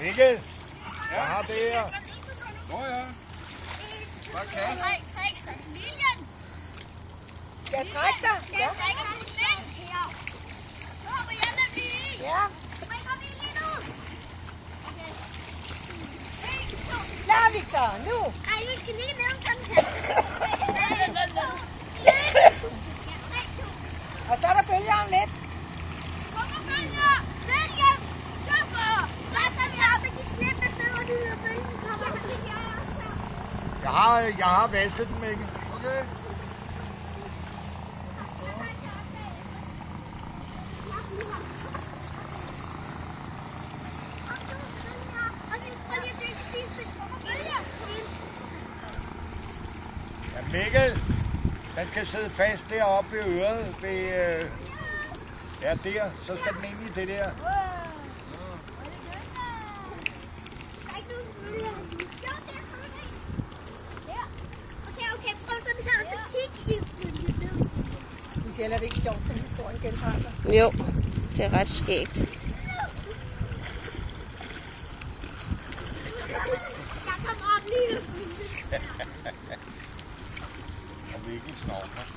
Mikkel, jeg har det her. Nå ja. Hvad kan? Lilian! Skal jeg trække dig? Ja. Så hopper jeg nemlig i. Ja. Så springer vi lige nu. Okay. 1, 2. Klar, Victor. Nu. Ej, vi skal lige nævne sådan her. Og så er der bølger om lidt. Kommer bølger! Bølger! Super! Hvad så vi har, så kan slippe fødder ud af bølgen. Kommer der lige her. Jeg har vasket den, Mikkel. Okay. Ja, Mikkel, den skal sidde fast deroppe ved øret. Ja, der. Så skal den ind i det der. Okay, prøv sådan her, så kig i bølgen. Du siger, at det ikke sjovt, som historien gentager sig. Jo, det er ret skægt. Jeg kommer op lige nu. Og Mikkel snorker.